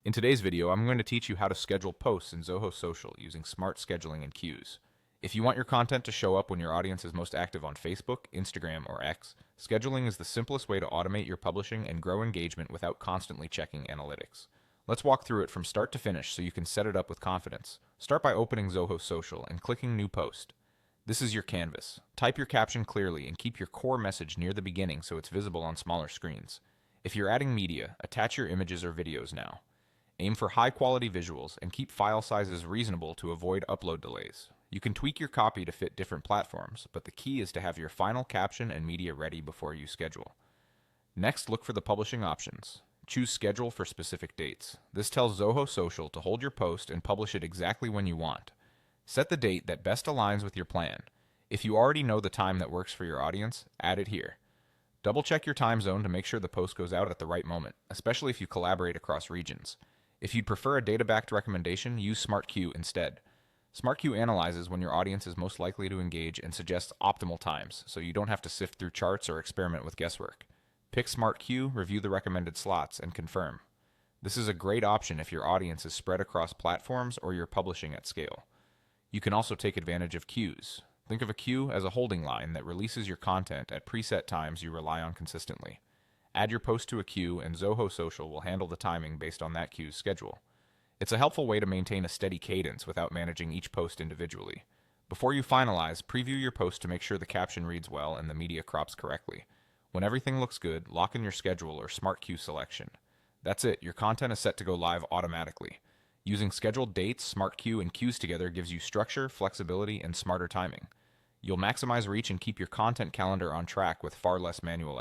In today's video, I'm going to teach you how to schedule posts in Zoho Social using smart scheduling and queues. If you want your content to show up when your audience is most active on Facebook, Instagram, or X, scheduling is the simplest way to automate your publishing and grow engagement without constantly checking analytics. Let's walk through it from start to finish so you can set it up with confidence. Start by opening Zoho Social and clicking New Post. This is your canvas. Type your caption clearly and keep your core message near the beginning so it's visible on smaller screens. If you're adding media, attach your images or videos now. Aim for high-quality visuals and keep file sizes reasonable to avoid upload delays. You can tweak your copy to fit different platforms, but the key is to have your final caption and media ready before you schedule. Next, look for the publishing options. Choose Schedule for specific dates. This tells Zoho Social to hold your post and publish it exactly when you want. Set the date that best aligns with your plan. If you already know the time that works for your audience, add it here. Double-check your time zone to make sure the post goes out at the right moment, especially if you collaborate across regions. If you'd prefer a data-backed recommendation, use SmartQ instead. SmartQ analyzes when your audience is most likely to engage and suggests optimal times, so you don't have to sift through charts or experiment with guesswork. Pick SmartQ, review the recommended slots, and confirm. This is a great option if your audience is spread across platforms or you're publishing at scale. You can also take advantage of queues. Think of a queue as a holding line that releases your content at preset times you rely on consistently. Add your post to a queue, and Zoho Social will handle the timing based on that queue's schedule. It's a helpful way to maintain a steady cadence without managing each post individually. Before you finalize, preview your post to make sure the caption reads well and the media crops correctly. When everything looks good, lock in your schedule or smart queue selection. That's it, your content is set to go live automatically. Using scheduled dates, smart queue, and queues together gives you structure, flexibility, and smarter timing. You'll maximize reach and keep your content calendar on track with far less manual